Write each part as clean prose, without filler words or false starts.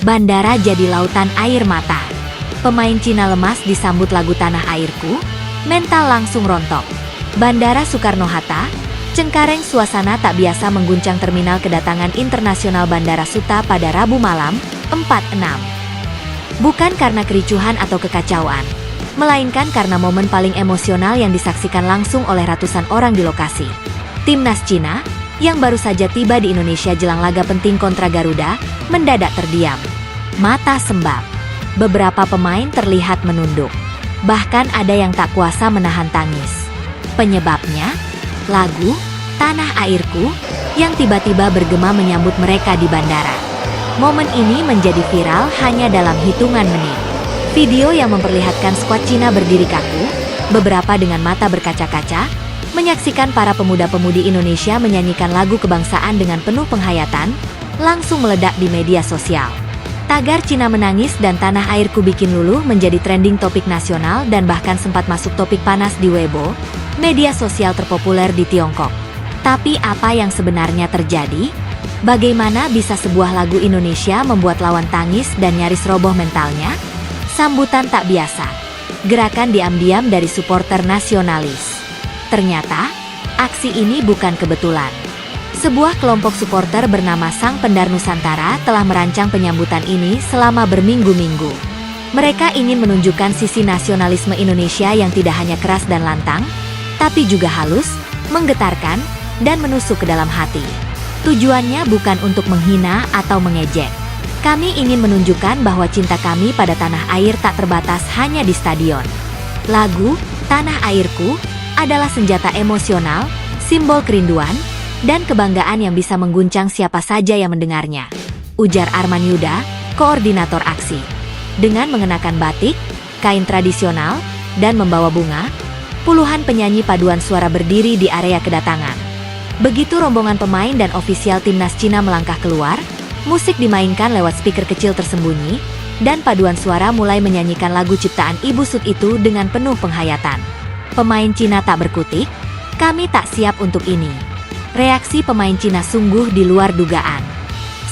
Bandara jadi lautan air mata. Pemain Cina lemas disambut lagu Tanah Airku, mental langsung rontok. Bandara Soekarno-Hatta, cengkareng suasana tak biasa mengguncang terminal kedatangan internasional Bandara Suta pada Rabu malam, 4/6. Bukan karena kericuhan atau kekacauan, melainkan karena momen paling emosional yang disaksikan langsung oleh ratusan orang di lokasi. Timnas Cina, yang baru saja tiba di Indonesia jelang laga penting kontra Garuda, mendadak terdiam. Mata sembab. Beberapa pemain terlihat menunduk. Bahkan ada yang tak kuasa menahan tangis. Penyebabnya, lagu Tanah Airku yang tiba-tiba bergema menyambut mereka di bandara. Momen ini menjadi viral hanya dalam hitungan menit. Video yang memperlihatkan skuad Cina berdiri kaku, beberapa dengan mata berkaca-kaca, menyaksikan para pemuda-pemudi Indonesia menyanyikan lagu kebangsaan dengan penuh penghayatan, langsung meledak di media sosial. Tagar Cina menangis dan Tanah Airku bikin luluh menjadi trending topik nasional dan bahkan sempat masuk topik panas di Weibo, media sosial terpopuler di Tiongkok. Tapi apa yang sebenarnya terjadi? Bagaimana bisa sebuah lagu Indonesia membuat lawan tangis dan nyaris roboh mentalnya? Sambutan tak biasa. Gerakan diam-diam dari supporter nasionalis. Ternyata, aksi ini bukan kebetulan. Sebuah kelompok supporter bernama Sang Pendar Nusantara telah merancang penyambutan ini selama berminggu-minggu. Mereka ingin menunjukkan sisi nasionalisme Indonesia yang tidak hanya keras dan lantang, tapi juga halus, menggetarkan, dan menusuk ke dalam hati. Tujuannya bukan untuk menghina atau mengejek. Kami ingin menunjukkan bahwa cinta kami pada tanah air tak terbatas hanya di stadion. Lagu Tanah Airku adalah senjata emosional, simbol kerinduan, dan kebanggaan yang bisa mengguncang siapa saja yang mendengarnya. Ujar Arman Yuda, koordinator aksi. Dengan mengenakan batik, kain tradisional, dan membawa bunga, puluhan penyanyi paduan suara berdiri di area kedatangan. Begitu rombongan pemain dan ofisial timnas Cina melangkah keluar, musik dimainkan lewat speaker kecil tersembunyi, dan paduan suara mulai menyanyikan lagu ciptaan Ibu Sut itu dengan penuh penghayatan. Pemain Cina tak berkutik, kami tak siap untuk ini. Reaksi pemain Cina sungguh di luar dugaan.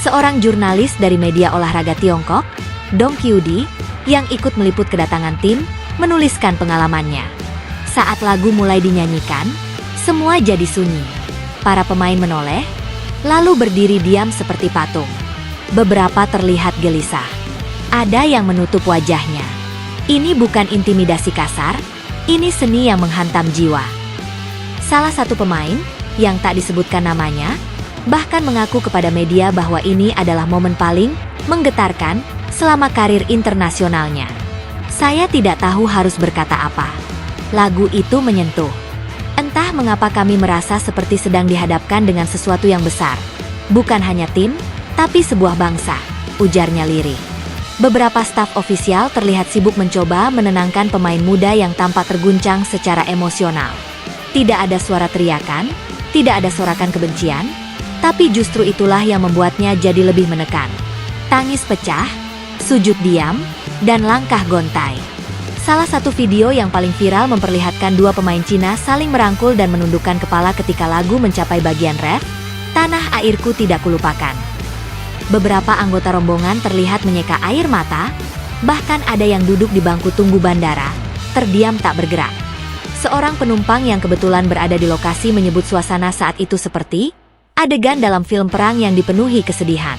Seorang jurnalis dari media olahraga Tiongkok, Dong Qiudi, yang ikut meliput kedatangan tim, menuliskan pengalamannya. Saat lagu mulai dinyanyikan, semua jadi sunyi. Para pemain menoleh, lalu berdiri diam seperti patung. Beberapa terlihat gelisah. Ada yang menutup wajahnya. Ini bukan intimidasi kasar, ini seni yang menghantam jiwa. Salah satu pemain, yang tak disebutkan namanya, bahkan mengaku kepada media bahwa ini adalah momen paling menggetarkan selama karir internasionalnya. Saya tidak tahu harus berkata apa. Lagu itu menyentuh. Entah mengapa kami merasa seperti sedang dihadapkan dengan sesuatu yang besar. Bukan hanya tim, tapi sebuah bangsa, ujarnya lirih. Beberapa staf ofisial terlihat sibuk mencoba menenangkan pemain muda yang tampak terguncang secara emosional. Tidak ada suara teriakan, tidak ada sorakan kebencian, tapi justru itulah yang membuatnya jadi lebih menekan. Tangis pecah, sujud diam, dan langkah gontai. Salah satu video yang paling viral memperlihatkan dua pemain Cina saling merangkul dan menundukkan kepala ketika lagu mencapai bagian ref, Tanah Airku Tidak Kulupakan. Beberapa anggota rombongan terlihat menyeka air mata, bahkan ada yang duduk di bangku tunggu bandara, terdiam tak bergerak. Seorang penumpang yang kebetulan berada di lokasi menyebut suasana saat itu seperti adegan dalam film perang yang dipenuhi kesedihan.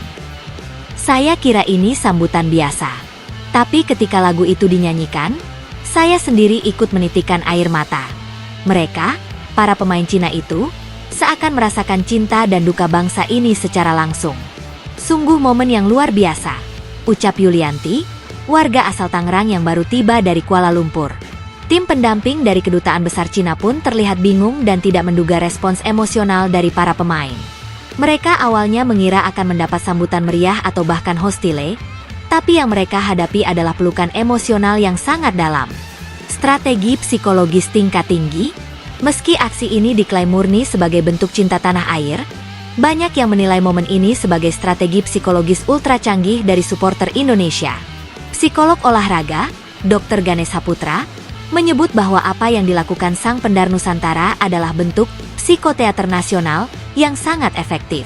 Saya kira ini sambutan biasa. Tapi ketika lagu itu dinyanyikan, saya sendiri ikut menitikkan air mata. Mereka, para pemain Cina itu, seakan merasakan cinta dan duka bangsa ini secara langsung. Sungguh momen yang luar biasa, ucap Yulianti, warga asal Tangerang yang baru tiba dari Kuala Lumpur. Tim pendamping dari Kedutaan Besar Cina pun terlihat bingung dan tidak menduga respons emosional dari para pemain. Mereka awalnya mengira akan mendapat sambutan meriah atau bahkan hostile, tapi yang mereka hadapi adalah pelukan emosional yang sangat dalam. Strategi psikologis tingkat tinggi. Meski aksi ini diklaim murni sebagai bentuk cinta tanah air, banyak yang menilai momen ini sebagai strategi psikologis ultra canggih dari supporter Indonesia. Psikolog olahraga, Dr. Ganesha Putra, menyebut bahwa apa yang dilakukan Sang Pendar Nusantara adalah bentuk psikoteater nasional yang sangat efektif.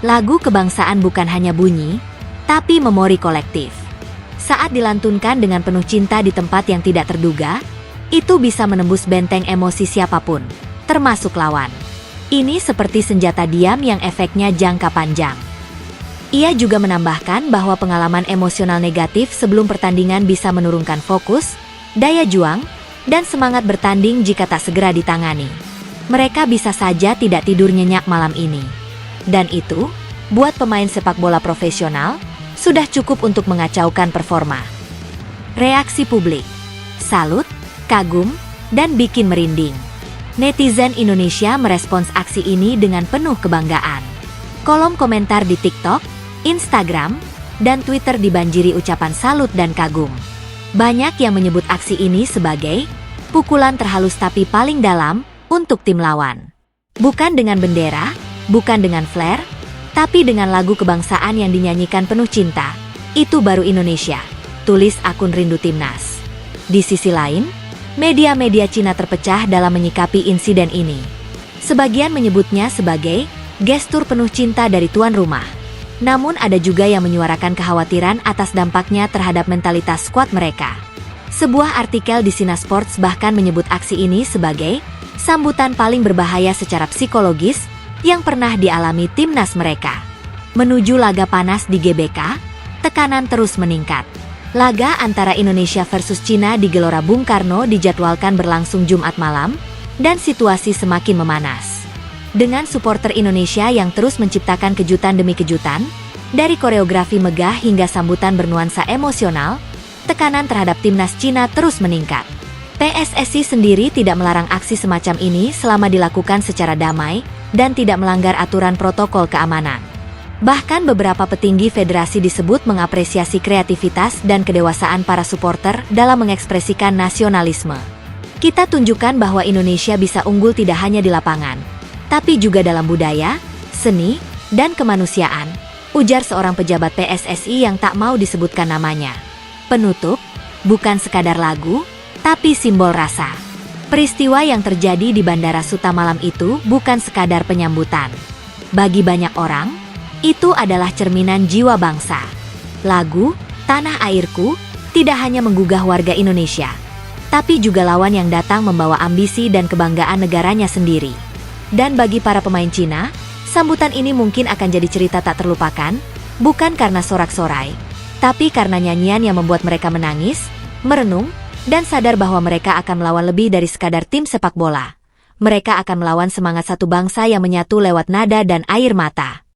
Lagu kebangsaan bukan hanya bunyi, tapi memori kolektif. Saat dilantunkan dengan penuh cinta di tempat yang tidak terduga, itu bisa menembus benteng emosi siapapun, termasuk lawan. Ini seperti senjata diam yang efeknya jangka panjang. Ia juga menambahkan bahwa pengalaman emosional negatif sebelum pertandingan bisa menurunkan fokus, daya juang, dan semangat bertanding jika tak segera ditangani. Mereka bisa saja tidak tidur nyenyak malam ini. Dan itu, buat pemain sepak bola profesional, sudah cukup untuk mengacaukan performa. Reaksi publik: salut, kagum, dan bikin merinding. Netizen Indonesia merespons aksi ini dengan penuh kebanggaan. Kolom komentar di TikTok, Instagram, dan Twitter dibanjiri ucapan salut dan kagum. Banyak yang menyebut aksi ini sebagai pukulan terhalus tapi paling dalam untuk tim lawan. Bukan dengan bendera, bukan dengan flare, tapi dengan lagu kebangsaan yang dinyanyikan penuh cinta. Itu baru Indonesia, tulis akun Rindu Timnas. Di sisi lain, media-media Cina terpecah dalam menyikapi insiden ini. Sebagian menyebutnya sebagai gestur penuh cinta dari tuan rumah. Namun ada juga yang menyuarakan kekhawatiran atas dampaknya terhadap mentalitas skuad mereka. Sebuah artikel di Sina Sports bahkan menyebut aksi ini sebagai sambutan paling berbahaya secara psikologis yang pernah dialami timnas mereka. Menuju laga panas di GBK, tekanan terus meningkat. Laga antara Indonesia versus Cina di Gelora Bung Karno dijadwalkan berlangsung Jumat malam, dan situasi semakin memanas. Dengan supporter Indonesia yang terus menciptakan kejutan demi kejutan, dari koreografi megah hingga sambutan bernuansa emosional, tekanan terhadap timnas Cina terus meningkat. PSSI sendiri tidak melarang aksi semacam ini selama dilakukan secara damai dan tidak melanggar aturan protokol keamanan. Bahkan beberapa petinggi federasi disebut mengapresiasi kreativitas dan kedewasaan para supporter dalam mengekspresikan nasionalisme. Kita tunjukkan bahwa Indonesia bisa unggul tidak hanya di lapangan, tapi juga dalam budaya, seni, dan kemanusiaan, ujar seorang pejabat PSSI yang tak mau disebutkan namanya. Penutup, bukan sekadar lagu, tapi simbol rasa. Peristiwa yang terjadi di Bandara Suta malam itu bukan sekadar penyambutan. Bagi banyak orang, itu adalah cerminan jiwa bangsa. Lagu Tanah Airku tidak hanya menggugah warga Indonesia, tapi juga lawan yang datang membawa ambisi dan kebanggaan negaranya sendiri. Dan bagi para pemain Cina, sambutan ini mungkin akan jadi cerita tak terlupakan, bukan karena sorak-sorai, tapi karena nyanyian yang membuat mereka menangis, merenung, dan sadar bahwa mereka akan melawan lebih dari sekadar tim sepak bola. Mereka akan melawan semangat satu bangsa yang menyatu lewat nada dan air mata.